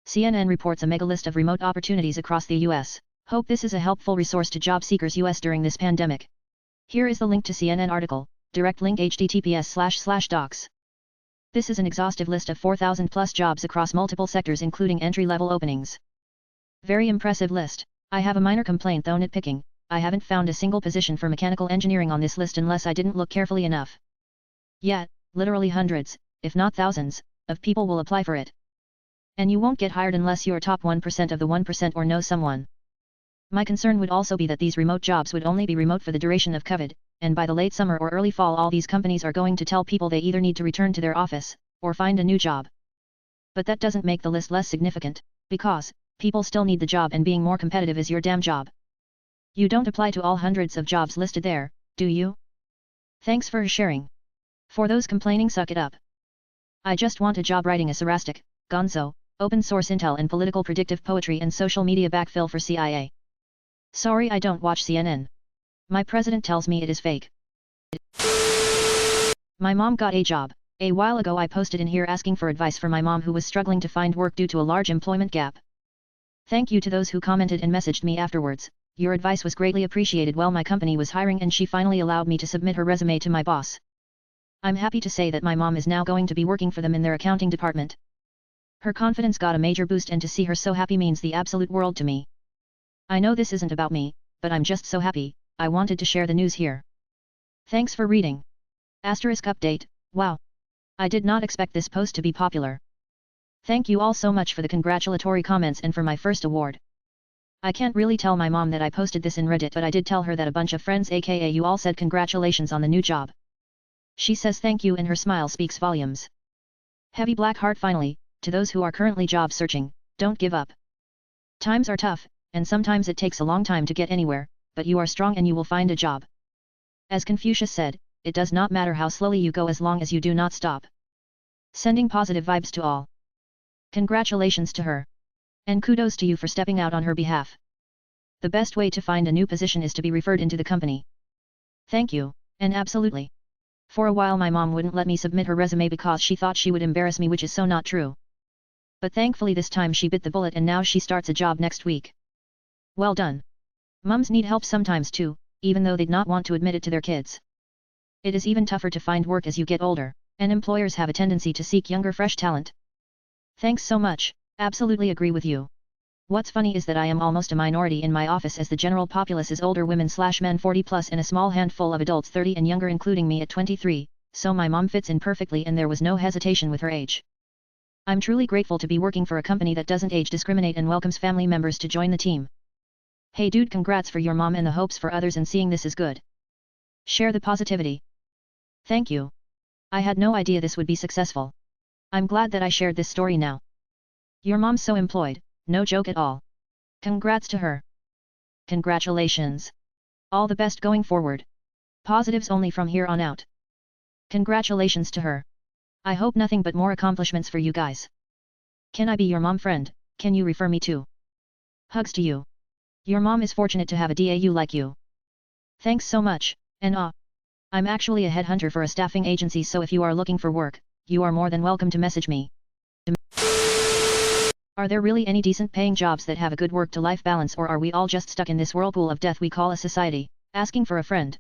CNN reports a mega list of remote opportunities across the US. Hope this is a helpful resource to job seekers US during this pandemic. Here is the link to CNN article, direct link https://docs. This is an exhaustive list of 4,000 plus jobs across multiple sectors including entry-level openings. Very impressive list. I have a minor complaint though nitpicking, I haven't found a single position for mechanical engineering on this list unless I didn't look carefully enough. Yet, literally hundreds, if not thousands, of people will apply for it. And you won't get hired unless you're top 1% of the 1% or know someone. My concern would also be that these remote jobs would only be remote for the duration of COVID, and by the late summer or early fall all these companies are going to tell people they either need to return to their office, or find a new job. But that doesn't make the list less significant, because people still need the job and being more competitive is your damn job. You don't apply to all hundreds of jobs listed there, do you? Thanks for sharing. For those complaining, suck it up. I just want a job writing a sarcastic, gonzo, open source intel and political predictive poetry and social media backfill for CIA. Sorry I don't watch CNN. My president tells me it is fake. My mom got a job. A while ago I posted in here asking for advice for my mom who was struggling to find work due to a large employment gap. Thank you to those who commented and messaged me afterwards. Your advice was greatly appreciated while my company was hiring and she finally allowed me to submit her resume to my boss. I'm happy to say that my mom is now going to be working for them in their accounting department. Her confidence got a major boost and to see her so happy means the absolute world to me. I know this isn't about me, but I'm just so happy, I wanted to share the news here. Thanks for reading. Asterisk update, wow. I did not expect this post to be popular. Thank you all so much for the congratulatory comments and for my first award. I can't really tell my mom that I posted this in Reddit, but I did tell her that a bunch of friends aka you all said congratulations on the new job. She says thank you and her smile speaks volumes. Heavy black heart. Finally, to those who are currently job searching, don't give up. Times are tough, and sometimes it takes a long time to get anywhere, but you are strong and you will find a job. As Confucius said, it does not matter how slowly you go as long as you do not stop. Sending positive vibes to all. Congratulations to her. And kudos to you for stepping out on her behalf. The best way to find a new position is to be referred into the company. Thank you, and absolutely. For a while my mom wouldn't let me submit her resume because she thought she would embarrass me, which is so not true. But thankfully this time she bit the bullet and now she starts a job next week. Well done. Mums need help sometimes too, even though they'd not want to admit it to their kids. It is even tougher to find work as you get older, and employers have a tendency to seek younger fresh talent. Thanks so much, absolutely agree with you. What's funny is that I am almost a minority in my office as the general populace is older women/men 40 plus and a small handful of adults 30 and younger including me at 23, so my mom fits in perfectly and there was no hesitation with her age. I'm truly grateful to be working for a company that doesn't age discriminate and welcomes family members to join the team. Hey dude, congrats for your mom and the hopes for others, and seeing this is good. Share the positivity. Thank you. I had no idea this would be successful. I'm glad that I shared this story now. Your mom's so employed, no joke at all. Congrats to her. Congratulations. All the best going forward. Positives only from here on out. Congratulations to her. I hope nothing but more accomplishments for you guys. Can I be your mom friend? Can you refer me to? Hugs to you. Your mom is fortunate to have a DAU like you. Thanks so much, and I'm actually a headhunter for a staffing agency, so if you are looking for work, you are more than welcome to message me. Are there really any decent paying jobs that have a good work-to-life balance, or are we all just stuck in this whirlpool of death we call a society? Asking for a friend.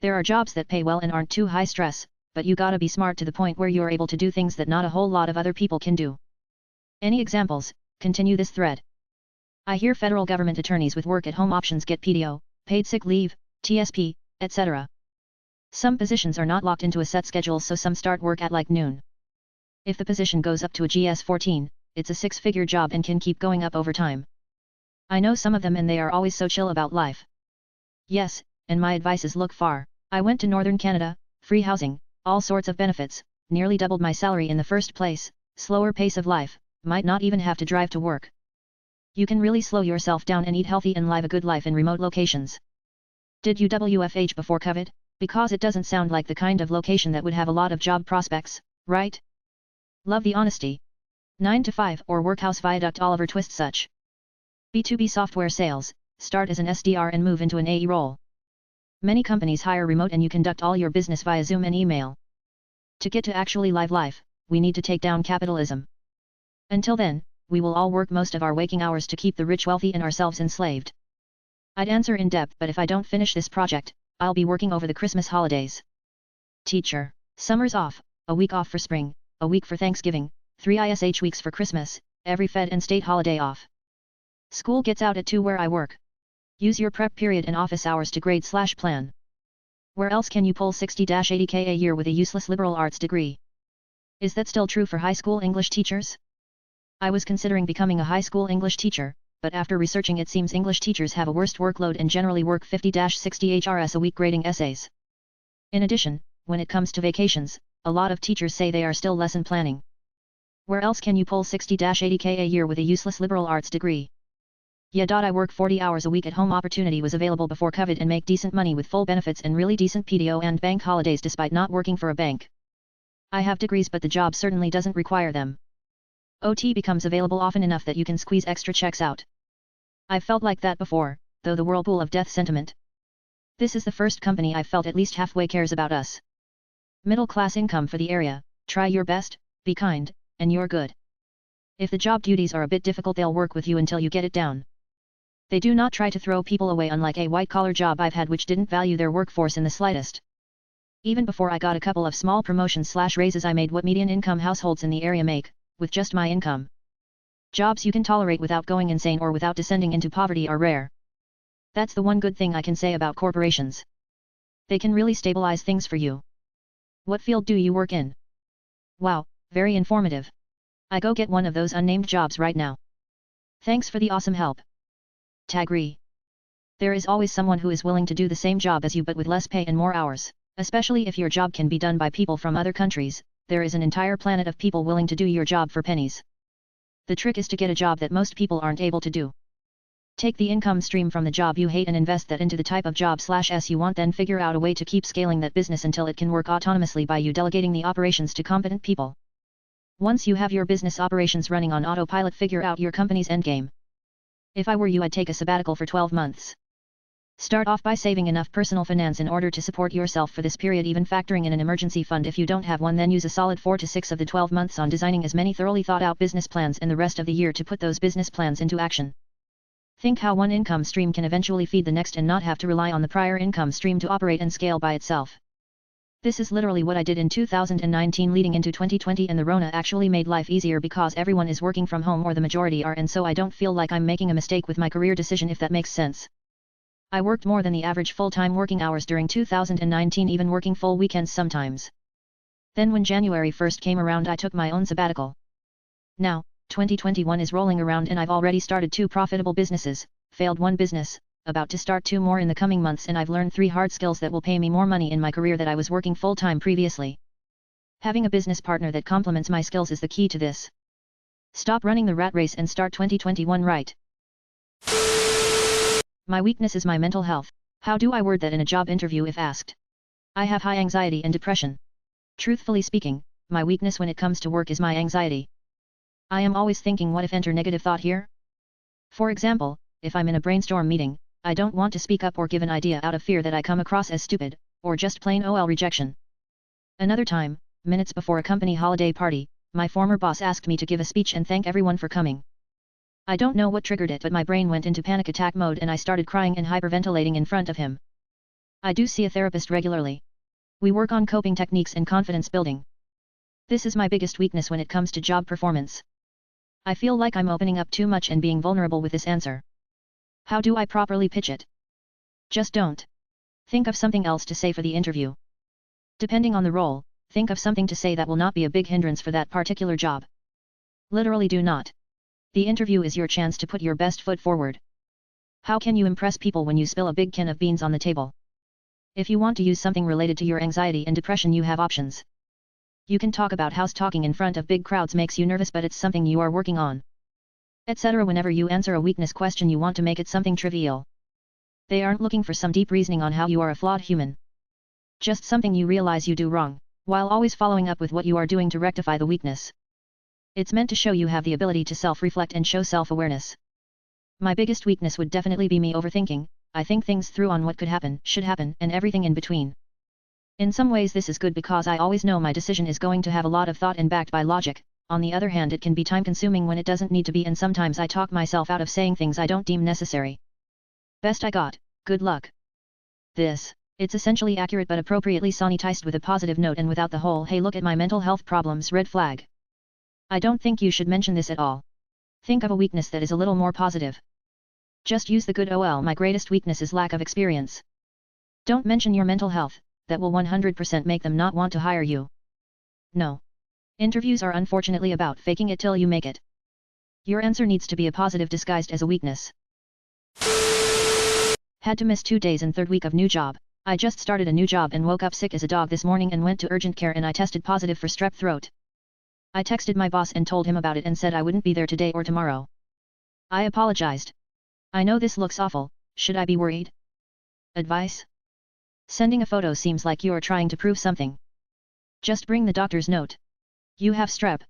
There are jobs that pay well and aren't too high stress, but you gotta be smart to the point where you're able to do things that not a whole lot of other people can do. Any examples? Continue this thread. I hear federal government attorneys with work-at-home options get PTO, paid sick leave, TSP, etc. Some positions are not locked into a set schedule, so some start work at like noon. If the position goes up to a GS-14, it's a six-figure job and can keep going up over time. I know some of them and they are always so chill about life. Yes, and my advice is look far. I went to Northern Canada, free housing, all sorts of benefits, nearly doubled my salary in the first place, slower pace of life, might not even have to drive to work. You can really slow yourself down and eat healthy and live a good life in remote locations. Did you WFH before COVID? Because it doesn't sound like the kind of location that would have a lot of job prospects, right? Love the honesty. 9 to 5 or Workhouse Viaduct Oliver Twist such. B2B software sales, start as an SDR and move into an AE role. Many companies hire remote and you conduct all your business via Zoom and email. To get to actually live life, we need to take down capitalism. Until then, we will all work most of our waking hours to keep the rich wealthy and ourselves enslaved. I'd answer in depth, but if I don't finish this project, I'll be working over the Christmas holidays. Teacher. Summer's off, a week off for spring, a week for Thanksgiving, 3 ISH weeks for Christmas, every Fed and state holiday off. School gets out at 2 where I work. Use your prep period and office hours to grade/plan. Where else can you pull 60-80k a year with a useless liberal arts degree? Is that still true for high school English teachers? I was considering becoming a high school English teacher, but after researching it seems English teachers have a worst workload and generally work 50-60 HRS a week grading essays. In addition, when it comes to vacations, a lot of teachers say they are still lesson planning. Where else can you pull 60-80k a year with a useless liberal arts degree? Yeah. I work 40 hours a week at home. Opportunity was available before COVID and make decent money with full benefits and really decent PTO and bank holidays despite not working for a bank. I have degrees but the job certainly doesn't require them. OT becomes available often enough that you can squeeze extra checks out. I've felt like that before, though the whirlpool of death sentiment. This is the first company I've felt at least halfway cares about us. Middle class income for the area, try your best, be kind, and you're good. If the job duties are a bit difficult they'll work with you until you get it down. They do not try to throw people away unlike a white-collar job I've had which didn't value their workforce in the slightest. Even before I got a couple of small promotions/raises I made what median income households in the area make, with just my income. Jobs you can tolerate without going insane or without descending into poverty are rare. That's the one good thing I can say about corporations. They can really stabilize things for you. What field do you work in? Wow, very informative. I go get one of those unnamed jobs right now. Thanks for the awesome help. Tagree. There is always someone who is willing to do the same job as you but with less pay and more hours, especially if your job can be done by people from other countries. There is an entire planet of people willing to do your job for pennies. The trick is to get a job that most people aren't able to do. Take the income stream from the job you hate and invest that into the type of job/s you want, then figure out a way to keep scaling that business until it can work autonomously by you delegating the operations to competent people. Once you have your business operations running on autopilot, figure out your company's endgame. If I were you, I'd take a sabbatical for 12 months. Start off by saving enough personal finance in order to support yourself for this period, even factoring in an emergency fund if you don't have one. Then use a solid 4 to 6 of the 12 months on designing as many thoroughly thought out business plans and the rest of the year to put those business plans into action. Think how one income stream can eventually feed the next and not have to rely on the prior income stream to operate and scale by itself. This is literally what I did in 2019 leading into 2020, and the Rona actually made life easier because everyone is working from home, or the majority are, and so I don't feel like I'm making a mistake with my career decision, if that makes sense. I worked more than the average full-time working hours during 2019, even working full weekends sometimes. Then when January 1st came around I took my own sabbatical. Now, 2021 is rolling around and I've already started 2 profitable businesses, failed 1 business, about to start 2 more in the coming months, and I've learned 3 hard skills that will pay me more money in my career that I was working full-time previously. Having a business partner that complements my skills is the key to this. Stop running the rat race and start 2021 right. My weakness is my mental health. How do I word that in a job interview if asked? I have high anxiety and depression. Truthfully speaking, my weakness when it comes to work is my anxiety. I am always thinking, what if, enter negative thought here? For example, if I'm in a brainstorm meeting, I don't want to speak up or give an idea out of fear that I come across as stupid, or just plain OL rejection. Another time, minutes before a company holiday party, my former boss asked me to give a speech and thank everyone for coming. I don't know what triggered it, but my brain went into panic attack mode and I started crying and hyperventilating in front of him. I do see a therapist regularly. We work on coping techniques and confidence building. This is my biggest weakness when it comes to job performance. I feel like I'm opening up too much and being vulnerable with this answer. How do I properly pitch it? Just don't. Think of something else to say for the interview. Depending on the role, think of something to say that will not be a big hindrance for that particular job. Literally do not. The interview is your chance to put your best foot forward. How can you impress people when you spill a big can of beans on the table? If you want to use something related to your anxiety and depression, you have options. You can talk about how talking in front of big crowds makes you nervous, but it's something you are working on, etc. Whenever you answer a weakness question, you want to make it something trivial. They aren't looking for some deep reasoning on how you are a flawed human. Just something you realize you do wrong, while always following up with what you are doing to rectify the weakness. It's meant to show you have the ability to self-reflect and show self-awareness. My biggest weakness would definitely be me overthinking. I think things through on what could happen, should happen, and everything in between. In some ways this is good because I always know my decision is going to have a lot of thought and backed by logic, On the other hand, it can be time-consuming when it doesn't need to be, and sometimes I talk myself out of saying things I don't deem necessary. Best I got, good luck. It's essentially accurate but appropriately sanitized with a positive note and without the whole "hey look at my mental health problems" red flag. I don't think you should mention this at all. Think of a weakness that is a little more positive. Just use the good "oh my greatest weakness is lack of experience." Don't mention your mental health, that will 100% make them not want to hire you. No. Interviews are unfortunately about faking it till you make it. Your answer needs to be a positive disguised as a weakness. Had to miss 2 days in third week of new job. I just started a new job and woke up sick as a dog this morning and went to urgent care and I tested positive for strep throat. I texted my boss and told him about it and said I wouldn't be there today or tomorrow. I apologized. I know this looks awful, should I be worried? Advice? Sending a photo seems like you are trying to prove something. Just bring the doctor's note. You have strep.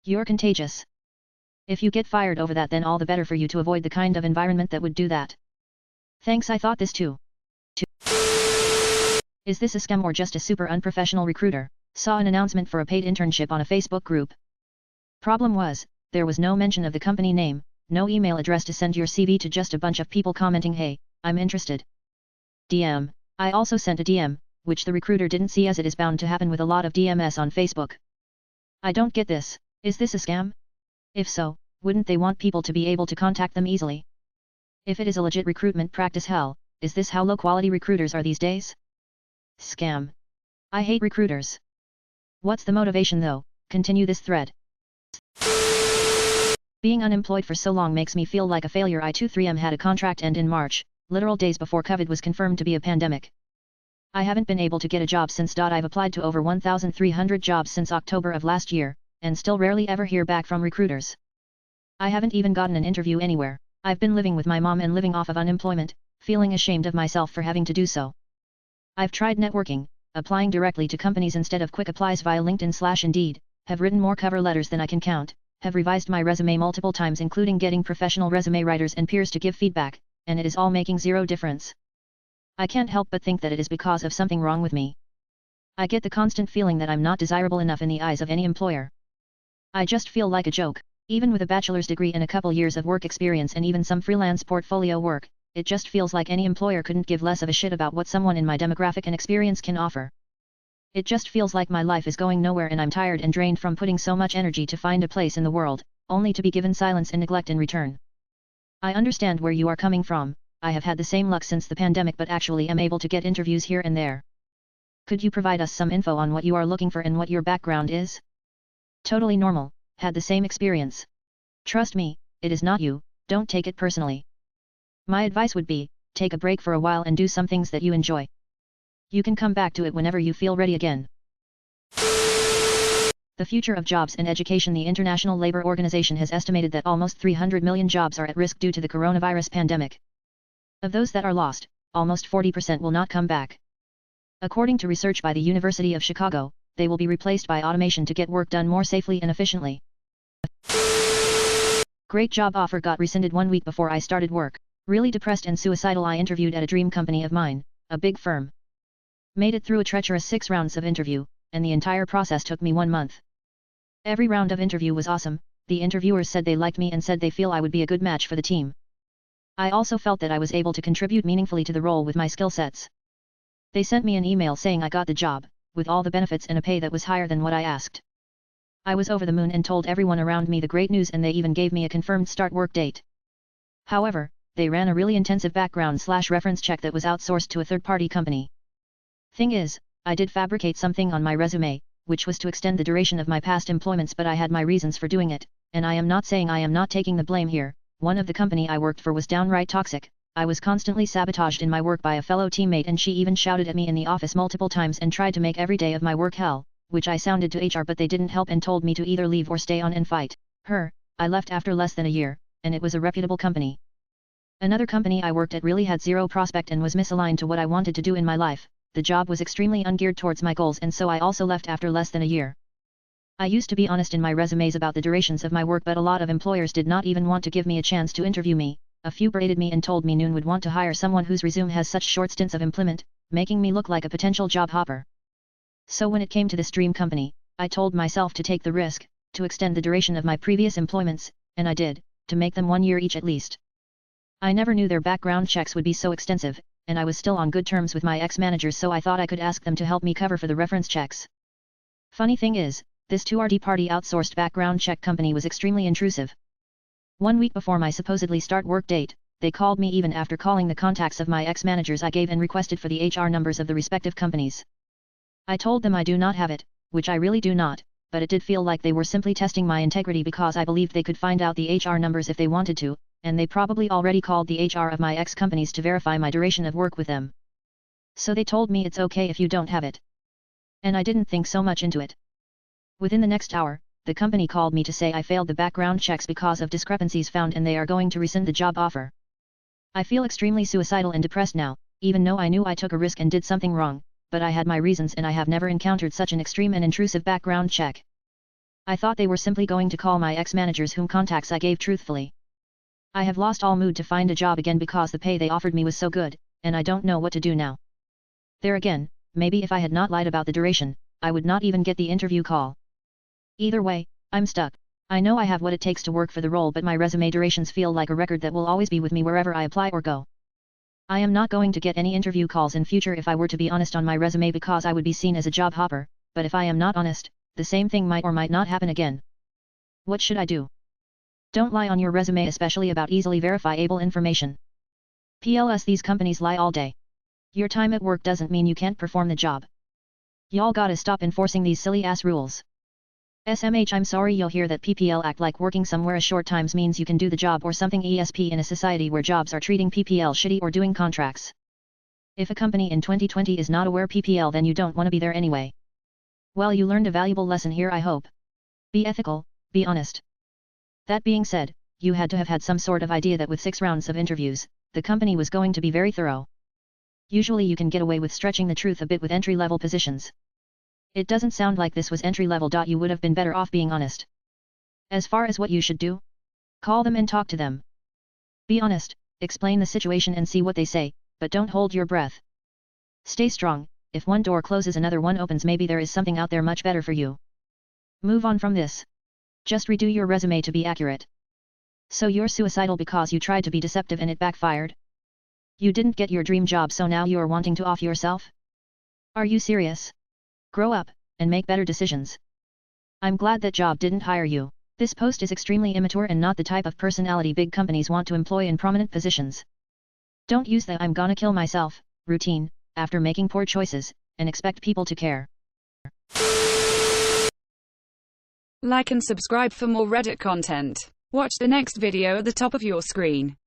You're contagious. If you get fired over that, then all the better for you to avoid the kind of environment that would do that. Thanks, I thought this too. Is this a scam or just a super unprofessional recruiter? Saw an announcement for a paid internship on a Facebook group. Problem was, there was no mention of the company name, no email address to send your CV to, just a bunch of people commenting "Hey, I'm interested." DM. I also sent a DM, which the recruiter didn't see, as it is bound to happen with a lot of DMs on Facebook. I don't get this. Is this a scam? If so, wouldn't they want people to be able to contact them easily? If it is a legit recruitment practice, hell, is this how low-quality recruiters are these days? Scam. I hate recruiters. What's the motivation though? Continue this thread. Being unemployed for so long makes me feel like a failure. I 23M had a contract end in March, literal days before COVID was confirmed to be a pandemic. I haven't been able to get a job since. I've applied to over 1,300 jobs since October of last year, and still rarely ever hear back from recruiters. I haven't even gotten an interview anywhere. I've been living with my mom and living off of unemployment, feeling ashamed of myself for having to do so. I've tried networking, applying directly to companies instead of quick applies via LinkedIn/Indeed, have written more cover letters than I can count, have revised my resume multiple times, including getting professional resume writers and peers to give feedback, and it is all making zero difference. I can't help but think that it is because of something wrong with me. I get the constant feeling that I'm not desirable enough in the eyes of any employer. I just feel like a joke. Even with a bachelor's degree and a couple years of work experience and even some freelance portfolio work, it just feels like any employer couldn't give less of a shit about what someone in my demographic and experience can offer. It just feels like my life is going nowhere and I'm tired and drained from putting so much energy to find a place in the world, only to be given silence and neglect in return. I understand where you are coming from. I have had the same luck since the pandemic, but actually am able to get interviews here and there. Could you provide us some info on what you are looking for and what your background is? Totally normal, had the same experience. Trust me, it is not you, don't take it personally. My advice would be, take a break for a while and do some things that you enjoy. You can come back to it whenever you feel ready again. The future of jobs and education. The International Labour Organization has estimated that almost 300 million jobs are at risk due to the coronavirus pandemic. Of those that are lost, almost 40% will not come back. According to research by the University of Chicago, they will be replaced by automation to get work done more safely and efficiently. Great job offer got rescinded 1 week before I started work. Really depressed and suicidal, I interviewed at a dream company of mine, a big firm. Made it through a treacherous 6 rounds of interview, and the entire process took me 1 month. Every round of interview was awesome. The interviewers said they liked me and said they feel I would be a good match for the team. I also felt that I was able to contribute meaningfully to the role with my skill sets. They sent me an email saying I got the job, with all the benefits and a pay that was higher than what I asked. I was over the moon and told everyone around me the great news, and they even gave me a confirmed start work date. However, they ran a really intensive background/reference check that was outsourced to a third-party company. Thing is, I did fabricate something on my resume, which was to extend the duration of my past employments, but I had my reasons for doing it, and I am not saying I am not taking the blame here. One of the company I worked for was downright toxic. I was constantly sabotaged in my work by a fellow teammate, and she even shouted at me in the office multiple times and tried to make every day of my work hell, which I sounded to HR, but they didn't help and told me to either leave or stay on and fight her. I left after less than a year, and it was a reputable company. Another company I worked at really had zero prospect and was misaligned to what I wanted to do in my life. The job was extremely ungeared towards my goals, and so I also left after less than a year. I used to be honest in my resumes about the durations of my work, but a lot of employers did not even want to give me a chance to interview me. A few berated me and told me noon would want to hire someone whose resume has such short stints of employment, making me look like a potential job hopper. So when it came to this dream company, I told myself to take the risk, to extend the duration of my previous employments, and I did, to make them 1 year each at least. I never knew their background checks would be so extensive, and I was still on good terms with my ex-managers, so I thought I could ask them to help me cover for the reference checks. Funny thing is, this 2RD-party outsourced background check company was extremely intrusive. 1 week before my supposedly start work date, they called me even after calling the contacts of my ex-managers I gave and requested for the HR numbers of the respective companies. I told them I do not have it, which I really do not, but it did feel like they were simply testing my integrity because I believed they could find out the HR numbers if they wanted to, and they probably already called the HR of my ex-companies to verify my duration of work with them. So they told me it's okay if you don't have it. And I didn't think so much into it. Within the next hour, the company called me to say I failed the background checks because of discrepancies found and they are going to rescind the job offer. I feel extremely suicidal and depressed now, even though I knew I took a risk and did something wrong, but I had my reasons and I have never encountered such an extreme and intrusive background check. I thought they were simply going to call my ex-managers whom contacts I gave truthfully. I have lost all mood to find a job again because the pay they offered me was so good, and I don't know what to do now. There again, maybe if I had not lied about the duration, I would not even get the interview call. Either way, I'm stuck. I know I have what it takes to work for the role, but my resume durations feel like a record that will always be with me wherever I apply or go. I am not going to get any interview calls in future if I were to be honest on my resume because I would be seen as a job hopper, but if I am not honest, the same thing might or might not happen again. What should I do? Don't lie on your resume, especially about easily verifiable information. PLS, these companies lie all day. Your time at work doesn't mean you can't perform the job. Y'all gotta stop enforcing these silly ass rules. SMH, I'm sorry you'll hear that PPL act like working somewhere a short times means you can do the job or something ESP in a society where jobs are treating PPL shitty or doing contracts. If a company in 2020 is not aware PPL, then you don't want to be there anyway. Well, you learned a valuable lesson here, I hope. Be ethical, be honest. That being said, you had to have had some sort of idea that with 6 rounds of interviews, the company was going to be very thorough. Usually you can get away with stretching the truth a bit with entry-level positions. It doesn't sound like this was entry-level. You would have been better off being honest. As far as what you should do? Call them and talk to them. Be honest, explain the situation and see what they say, but don't hold your breath. Stay strong. If one door closes, another one opens. Maybe there is something out there much better for you. Move on from this. Just redo your resume to be accurate. So you're suicidal because you tried to be deceptive and it backfired? You didn't get your dream job, so now you're wanting to off yourself? Are you serious? Grow up, and make better decisions. I'm glad that job didn't hire you. This post is extremely immature and not the type of personality big companies want to employ in prominent positions. Don't use the "I'm gonna kill myself" routine after making poor choices, and expect people to care. Like and subscribe for more Reddit content. Watch the next video at the top of your screen.